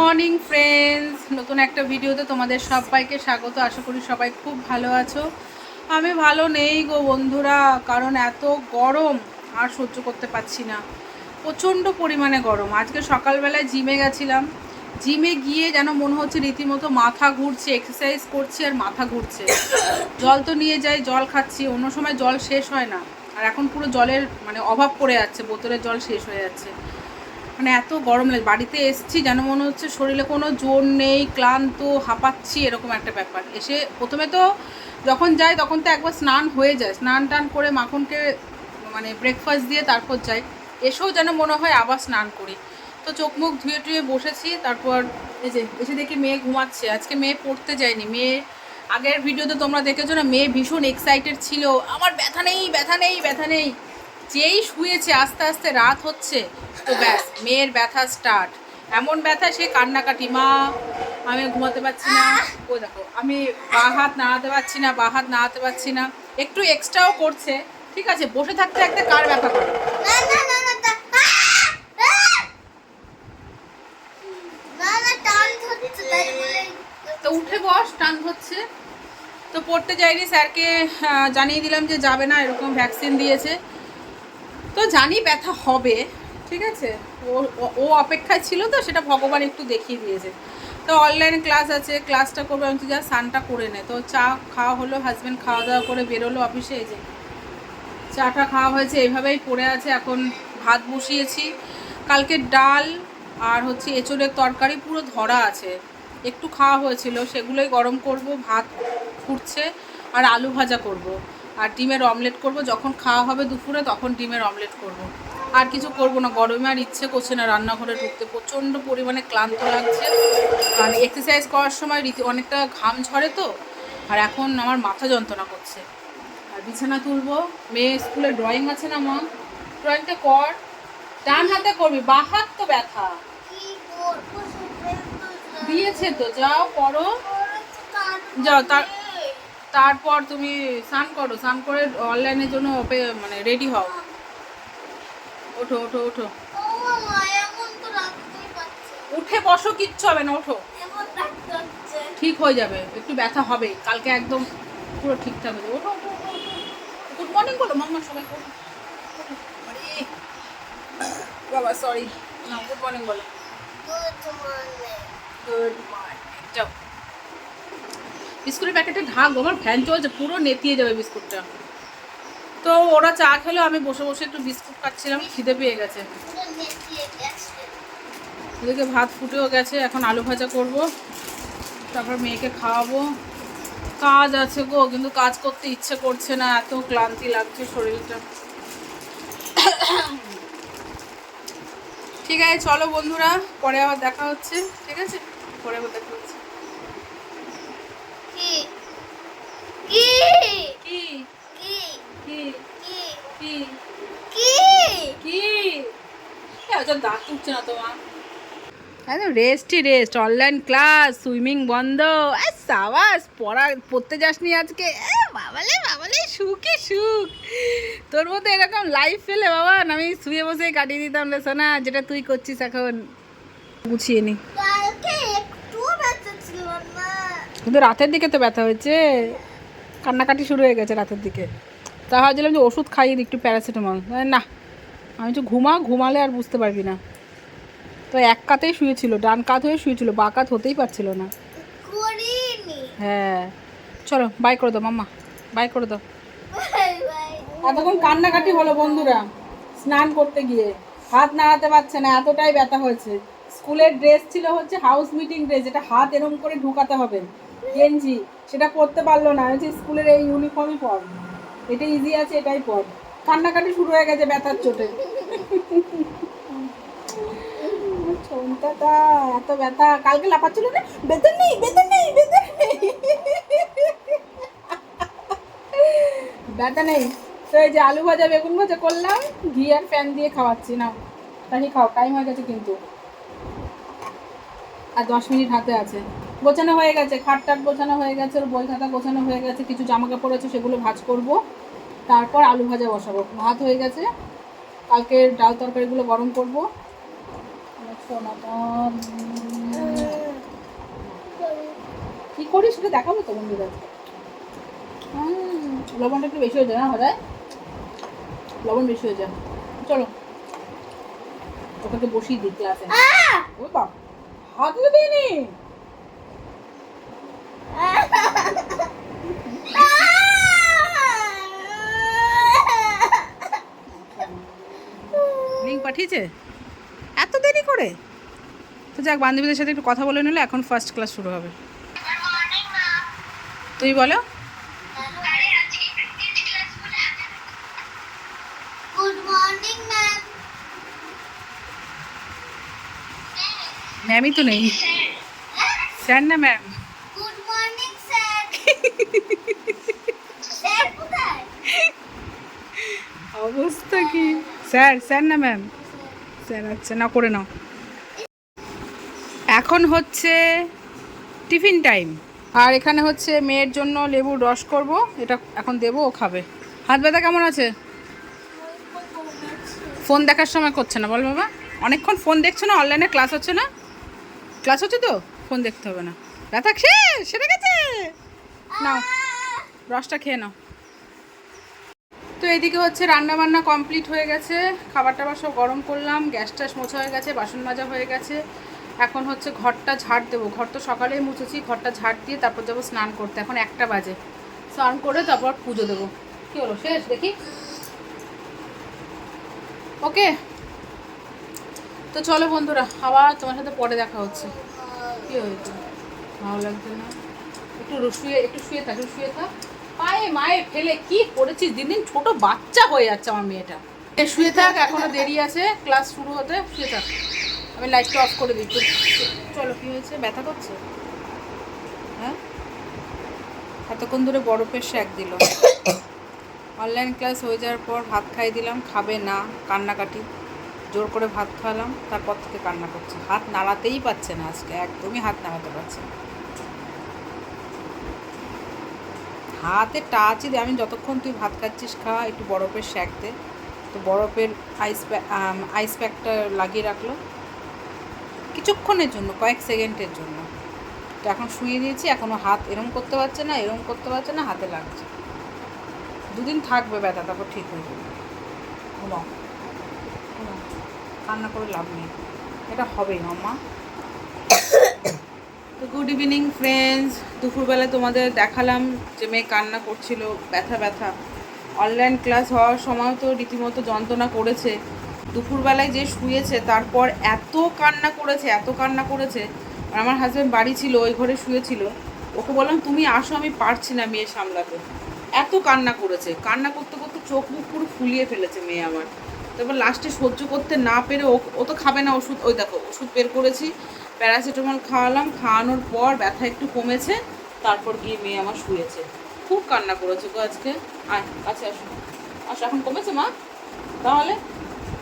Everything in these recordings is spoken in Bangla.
মর্নিং ফ্রেন্ডস, নতুন একটা ভিডিওতে তোমাদের সবাইকে স্বাগত। আশা করি সবাই খুব ভালো আছো। আমি ভালো নেই গো বন্ধুরা, কারণ এত গরম আর সহ্য করতে পারছি না। প্রচণ্ড পরিমাণে গরম। আজকে সকালবেলায় জিমে গেছিলাম। জিমে গিয়ে যেন মনে হচ্ছে রীতিমতো মাথা ঘুরছে। এক্সারসাইজ করছি আর মাথা ঘুরছে। জল তো নিয়ে যাই, জল খাচ্ছি, অন্য সময় জল শেষ হয় না। আর এখন পুরো জলের অভাব পড়ে যাচ্ছে, বোতলের জল শেষ হয়ে যাচ্ছে। এত গরম লাগে। বাড়িতে এসছি যেন মনে হচ্ছে শরীরে কোনো জোর নেই, ক্লান্ত, হাঁপাচ্ছি, এরকম একটা ব্যাপার। এসে প্রথমে তো যখন যাই তখন তো একবার স্নান হয়ে যায়, স্নান টান করে মাখনকে ব্রেকফাস্ট দিয়ে তারপর যাই। এসেও যেন মনে হয় আবার স্নান করি। তো চোখ মুখ ধুয়ে টুয়ে বসেছি। তারপর এই যে এসে দেখি মেয়ে ঘুমাচ্ছে। আজকে মেয়ে পড়তে যায়নি। মেয়ে আগের ভিডিওতে তোমরা দেখেছো না, মেয়ে ভীষণ এক্সাইটেড ছিল, আমার ব্যথা নেই ব্যথা নেই ব্যথা নেই। যেই শুয়েছে আস্তে আস্তে রাত হচ্ছে, তো ব্যাস মেয়ের ব্যথা স্টার্ট। এমন ব্যথা, সে কান্নাকাটি, মা আমি ঘুমাতে পারছি না। ও দেখো, আমি বাঁ হাত নাড়াতে পারছি না, বাঁ হাত নাড়াতে পারছি না। একটু এক্সট্রাও করছে, ঠিক আছে। বসে থাকতে থাকতে কার ব্যথা করে? তো উঠে বস, টান হচ্ছে। তো পড়তে যাইনি, স্যারকে জানিয়ে দিলাম যে যাবে না, এরকম ভ্যাকসিন দিয়েছে। তো জানি ব্যথা হবে, ঠিক আছে। ও অপেক্ষায় ছিল, তো সেটা ভগবান একটু দেখিয়ে দিয়েছে। তো অনলাইন ক্লাস আছে, ক্লাসটা করবো। আমি তো যা স্নানটা করে নে। তো চা খাওয়া হলো, হাজব্যান্ড খাওয়া দাওয়া করে বেরোলো অফিসে। এই যে চাটা খাওয়া হয়েছে, এইভাবেই পড়ে আছে। এখন ভাত বসিয়েছি। কালকে ডাল আর এঁচোড়ের তরকারি পুরো ধরা আছে, একটু খাওয়া হয়েছিল, সেগুলোই গরম করব। ভাত ফুটছে, আর আলু ভাজা করব, আর ডিমের অমলেট করব। যখন খাওয়া হবে দুপুরে তখন ডিমের অমলেট করব। আর কিছু করব না, গরমে আর ইচ্ছে করছে না রান্নাঘরে ঢুকতে। প্রচণ্ড পরিমাণে ক্লান্ত লাগছে, কারণ এক্সারসাইজ করার সময় অনেকটা ঘাম ঝরে তো। আর এখন আমার মাথা যন্ত্রণা করছে। আর বিছানা তুলবো। মেয়ে স্কুলে ড্রয়িং আছে না মা, ড্রয়িংটা কর। ডান হাতে করবি, বাঁ হাত তো ব্যথা দিয়েছে। তো যাও করো, যাও। তারপর তুমি স্নান করো, স্নান করে অনলাইনের জন্য রেডি হও। ওঠো ওঠো ওঠো, উঠে বসো, কিচ্ছু হবে না, ওঠো। ঠিক হয়ে যাবে, একটু ব্যথা হবে, কালকে একদম পুরো ঠিকঠাক হয়ে যাবে। ওঠো ওঠো ওঠো। গুড মর্নিং বলো মাম্মা, সবাই করো। বাবা সরি, না গুড মর্নিং বলো। Good morning. যাও বিস্কুটের প্যাকেটে ঢাক, আমার ফ্যান চলছে, পুরো নেতিয়ে যাবে বিস্কুটটা। তো ওরা চা খেলো, আমি বসে বসে একটু বিস্কুট খাচ্ছিলাম, খিদে পেয়ে গেছে। ওদিকে ভাত ফুটেও গেছে, এখন আলু ভাজা করব, তারপর মেয়েকে খাওয়াবো। কাজ আছে গো, কিন্তু কাজ করতে ইচ্ছে করছে না, এত ক্লান্তি লাগছে শরীরটা। ঠিক আছে চলো বন্ধুরা, পরে আবার দেখা হচ্ছে। ঠিক আছে, পরে আবার দেখা হচ্ছে। কি কি কি কি কি কি কি দাঁত উঠছে না তোমার? একদম রেস্টই রেস্ট। অনলাইন ক্লাস, সুইমিং বন্ধ, সাবাস। পড়তে যাসনি আজকে? বাবালে বাবালে, সুখই সুখ। তোর মতো এরকম লাইফ পেলে বাবা, আমি শুয়ে বসেই কাটিয়ে দিতাম রে সোনা, যেটা তুই করছিস এখন। গুছিয়ে নি। কিন্তু রাতের দিকে তো ব্যথা হয়েছে, কান্নাকাটি শুরু হয়ে গেছে রাতের দিকে। তা ভাবছিলাম যে ওষুধ খাইয়ে দিই, একটু প্যারাসিটামল। না, আমি তো ঘুমালে আর বুঝতে পারবি না। তো এক কাতেই শুয়েছিল, ডান কাত হয়ে শুয়েছিল, বাঁ কাত হতেই পারছিল না। হ্যাঁ চলো বাই করে দাও মাম্মা, বাই করে দাও। এতক্ষণ কান্নাকাটি হলো বন্ধুরা, স্নান করতে গিয়ে হাত নাড়াতে পারছে না, এতটাই ব্যথা হয়েছে। স্কুলের ড্রেস ছিল হাউস মিটিং ড্রেস, যেটা হাত এরম করে ঢুকাতে হবে, গেঞ্জি, সেটা পরতে পারলো না। স্কুলের এই ইউনিফর্মই পর, এটা ইজি আছে, এটাই পর। কান্নাকাটি শুরু হয়ে গেছে ব্যথার চোটে। এত ব্যথা, কালকে লাফাচ্ছিল না, বেতন নেই বেতন নেই বেতন নেই, ব্যথা নেই। তো এই যে আলু ভাজা বেগুন ভাজা করলাম, ঘি আর ফ্যান দিয়ে খাওয়াচ্ছি। না তাই খাও, টাইম হয়ে গেছে কিন্তু, আর 10 মিনিট হাতে আছে। গোছানো হয়ে গেছে, খাট টাট গোছানো হয়ে গেছে, ওর বই খাতা গোছানো হয়ে গেছে, কিছু জামা কাপড় আছে সেগুলো ভাঁজ করব, তারপর আলু ভাজা বসাবো। ভাত হয়ে গেছে, কালকে ডাল তরকারিগুলো গরম করবো। করিস সেটা দেখাবো তো বন্ধুরা। লবণটা একটু বেশি হয়ে যায় না হয়, লবণ বেশি হয়ে যায়। চলো ওটাকে বসিয়ে দিই ক্লাসে। ও বাপ, হাত দিইনি। লিঙ্ক পাঠিয়েছে এত দেরি করে? তো যাক, বান্ধবীদের সাথে একটু কথা বলে নিলে এখন ফার্স্ট ক্লাস শুরু হবে। তুই বলো। Good morning ma'am. ম্যামই তো নেই, স্যার না ma'am. Good morning sir. Sir কোথায়? অবস্থা কি? স্যার, স্যার না ম্যাম? স্যার। আচ্ছা, না করে নাও। এখন হচ্ছে টিফিন টাইম, আর এখানে হচ্ছে মেয়ের জন্য লেবুর রস করব, এটা এখন দেবো, ও খাবে। হাত ব্যথা কেমন আছে? ফোন দেখার সময় করছে না বল বাবা? অনেকক্ষণ ফোন দেখছো না? অনলাইনে ক্লাস হচ্ছে না? ক্লাস হচ্ছে তো, ফোন দেখতে হবে না। ব্যথা শেষ, সেরে গেছে। নাও রসটা খেয়ে নাও। তো এদিকে হচ্ছে রান্না বান্না কমপ্লিট হয়ে গেছে, খাবার টাবার সব গরম করলাম, গ্যাস ট্যাস মোছা হয়ে গেছে, বাসন মাজা হয়ে গেছে। এখন হচ্ছে ঘরটা ঝাড় দেবো। ঘর তো সকালেই মুছেছি, ঘরটা ঝাড় দিয়ে তারপর যাবো স্নান করতে। এখন 1টা বাজে, স্নান করে তারপর পুজো দেবো। কী হলো, শেষ দেখি? ওকে, তো চলো বন্ধুরা, আবার তোমার সাথে পরে দেখা হচ্ছে। কী হয়েছে? ভালো লাগছে না? একটু শুয়ে থাক, একটু শুয়ে থাক। পায়ে মায়ে ফেলে কি করেছিস? দিন দিন ছোট বাচ্চা হয়ে যাচ্ছে আমার মেয়েটা। শুয়ে থাক, এখনো দেরি আছে ক্লাস শুরু হতে, শুয়ে থাক। আমি লাইটটা অফ করে দিই। চলো, কি হয়েছে? ব্যথা করছে? হ্যাঁ, এতক্ষণ ধরে বরফের শ্যাক দিল। অনলাইন ক্লাস হয়ে যাওয়ার পর ভাত খাই দিলাম, খাবে না, কান্নাকাটি। জোর করে ভাত খাওয়ালাম, তারপর থেকে কান্না করছে। হাত নাড়াতেই পারছে না আজকে, একদমই হাত নাড়াতে পারছে না। হাতে টাচই দে। আমি যতক্ষণ তুই ভাত খাচ্ছিস খা, একটু বরফের শ্যাক দে। তো বরফের আইস প্যাকটা লাগিয়ে রাখলো কিছুক্ষণের জন্য, কয়েক সেকেন্ডের জন্য। তো এখন শুয়ে দিয়েছি, এখনও হাত এরম করতে পারছে না, এরম করতে পারছে না, হাতে লাগছে। 2 দিন থাকবে ব্যথা, তারপর ঠিক হয়ে যাবে। ঘুমাও, কান্না করে লাভ নেই, এটা হবেই মাম্মা। তো গুড ইভিনিং ফ্রেন্ডস। দুপুরবেলায় তোমাদের দেখালাম যে মেয়ে কান্না করছিল, ব্যথা ব্যথা। অনলাইন ক্লাস হওয়ার সময় তো রীতিমতো যন্ত্রণা করেছে। দুপুরবেলায় যে শুয়েছে তারপর এত কান্না করেছে, এত কান্না করেছে। আর আমার হাজব্যান্ড বাড়ি ছিল, ওই ঘরে শুয়েছিল। ওকে বললাম তুমি আসো, আমি পারছি না মেয়ে সামলাতে। এত কান্না করেছে, কান্না করতে করতে চোখ মুখ পুরো ফুলিয়ে ফেলেছে মেয়ে আমার। তারপর লাস্টে সহ্য করতে না পেরে ও তো খাবে না ওষুধ, ওই দেখো ওষুধ বের করেছি, প্যারাসিটামল খাওয়ালাম, খাওয়ানোর পর ব্যথা একটু কমেছে, তারপর গিয়ে মেয়ে আমার শুয়েছে। খুব কান্না করেছে গো আজকে। আয় কাছে আসো, আসো, এখন কমেছে মা? তাহলে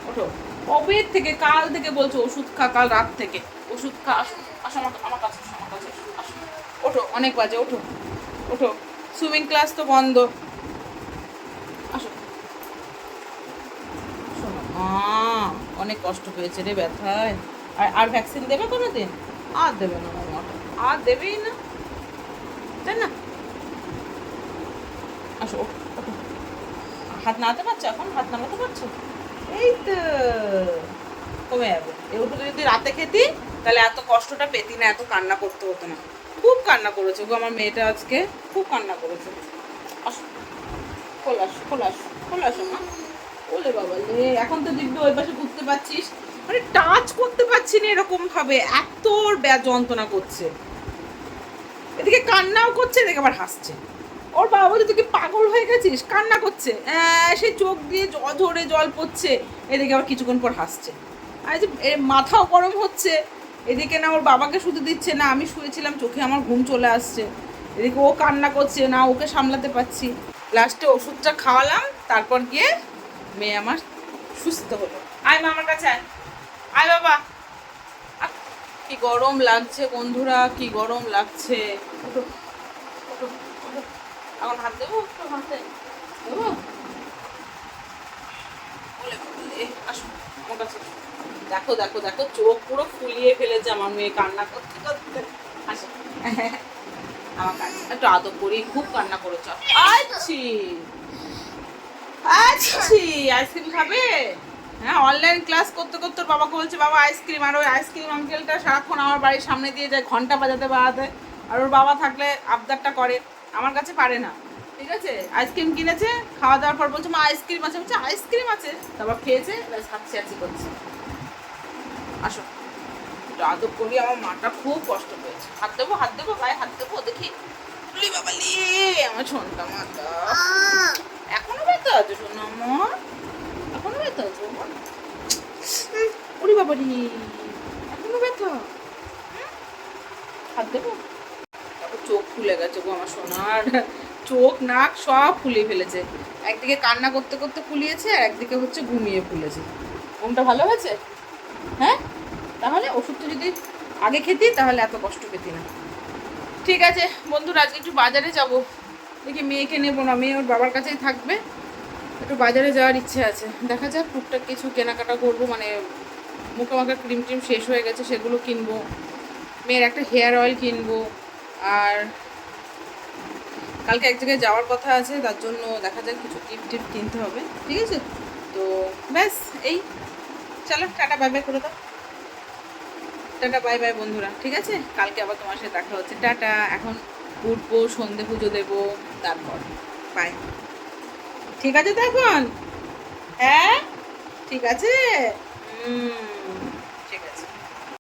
ওঠো। কবে থেকে, কাল থেকে বলছো ওষুধ খা, কাল রাত থেকে ওষুধ খা। আসো আসো আমার কাছে, আমার কাছে আসো। ওঠো, অনেক বাজে, ওঠো ওঠো। সুইমিং ক্লাস তো বন্ধ। আসো, শোনো অনেক কষ্ট পেয়েছে রে ব্যথায়। আর ভ্যাকসিন দেবে কোনো দিন? আর দেবে না মামা, আর দেবেই না, তাই না? আসো, ওঠো। হাত নাড়াতে পারছো এখন? হাত নাড়াতে পারছো? এই তো কমে যাবে। এই ওষুধ যদি রাতে খেতি তাহলে এত কষ্টটা পেতি না, এত কান্না করতে হতো না। খুব কান্না করেছে গো আমার মেয়েটা আজকে, খুব কান্না করেছে। আসো, খোলাস মা। ওলে বাবা রে, এখন তো দিব্যি ওই পাশে ঘুরতে পারছিস, মানে টাচ করতে পারছি না এরকম ভাবে, এত যন্ত্রণা করছে। এদিকে কান্নাও করছে, এদিকে আবার হাসছে। ওর বাবা বলছে তুই কি পাগল হয়ে গেছিস, কান্না করছে, সে চোখ দিয়ে জল ঝরে জল পড়ছে, এদিকে আবার কিছুক্ষণ পর হাসছে। আর যে মাথাও গরম হচ্ছে, এদিকে না ওর বাবাকে শুতে দিচ্ছে না, আমি শুয়েছিলাম, চোখে আমার ঘুম চলে আসছে, এদিকে ও কান্না করছে না, ওকে সামলাতে পারছি। লাস্টে ওষুধটা খাওয়ালাম, তারপর গিয়ে মেয়ে আমার সুস্থ হলো। আয় মা আমার কাছে, আয় আয় বাবা। কি গরম লাগছে বন্ধুরা, কি গরম লাগছে। ওঠো ওঠো ওঠো। এখন হাত দেবো, একটু হাতে দেবো। বলে বলে আসো আমার কাছে। দেখো দেখো দেখো, চোখ পুরো ফুলিয়ে ফেলেছে আমার মেয়ে কান্না করতে করতে। আসো আমার কাছে একটু আদর করি, খুব কান্না করেছ। আচ্ছি আচ্ছি, আইসক্রিম খাবে? হ্যাঁ, অনলাইন ক্লাস করতে করতে ওর বাবাকে বলছে বাবা আইসক্রিম, আর ওই আইসক্রিম আঙ্কেলটা সারাক্ষণ আমার বাড়ির সামনে দিয়ে যায় ঘন্টা বাজাতে বাজাতে, আর ওর বাবা থাকলে আবদারটা করে, আমার কাছে পারে না। ঠিক আছে, আইসক্রিম কিনেছে, খাওয়া দাওয়ার পর বলছে মা আইসক্রিম আছে, বলছে আইসক্রিম আছে, তারপর খেয়েছে, হাঁচি হাঁচি করছে। আসো একটু আদর করি, আমার মাটা খুব কষ্ট পেয়েছে। হাত দেবো গায়ে হাত দেবো, দেখি লি বাবা লি, আমার ছোনটা মাটা এখনো ব্যথা আছে, শোনো আমার এখনো ব্যথা আছে আমার। ওরে বাবা রে, এখনো ব্যথা। হাত দেবো? তারপর চোখ ফুলে গেছে গো আমার সোনার, চোখ নাক সব ফুলিয়ে ফেলেছে। একদিকে কান্না করতে করতে ফুলিয়েছে, আর একদিকে হচ্ছে ঘুমিয়ে ফুলেছে। ঘুমটা ভালো হয়েছে? হ্যাঁ, তাহলে ওষুধটা যদি আগে খেতি তাহলে এত কষ্ট পেতি না। ঠিক আছে বন্ধুরা, আজকে একটু বাজারে যাব, দেখি মেয়েকে নেবো না, মেয়ে ওর বাবার কাছেই থাকবে। একটু বাজারে যাওয়ার ইচ্ছে আছে, দেখা যাক টুকটাক কিছু কেনাকাটা করবো, মানে মুখে মাখা ক্রিম টিম শেষ হয়ে গেছে, সেগুলো কিনবো। মেয়ের একটা হেয়ার অয়েল কিনবো, আর কালকে এক জায়গায় যাওয়ার কথা আছে, তার জন্য দেখা যাক কিছু টিপ টিপ কিনতে হবে। ঠিক আছে, তো ব্যাস এই, চলো টাটা বাই বাই করে দাও। টাটা বাই বাই বন্ধুরা, ঠিক আছে, কালকে আবার তোমার সাথে দেখা হচ্ছে। টাটা, এখন উঠবো, সন্ধে পুজো দেবো, তারপর বাই। ঠিক আছে তো এখন? হ্যাঁ ঠিক আছে।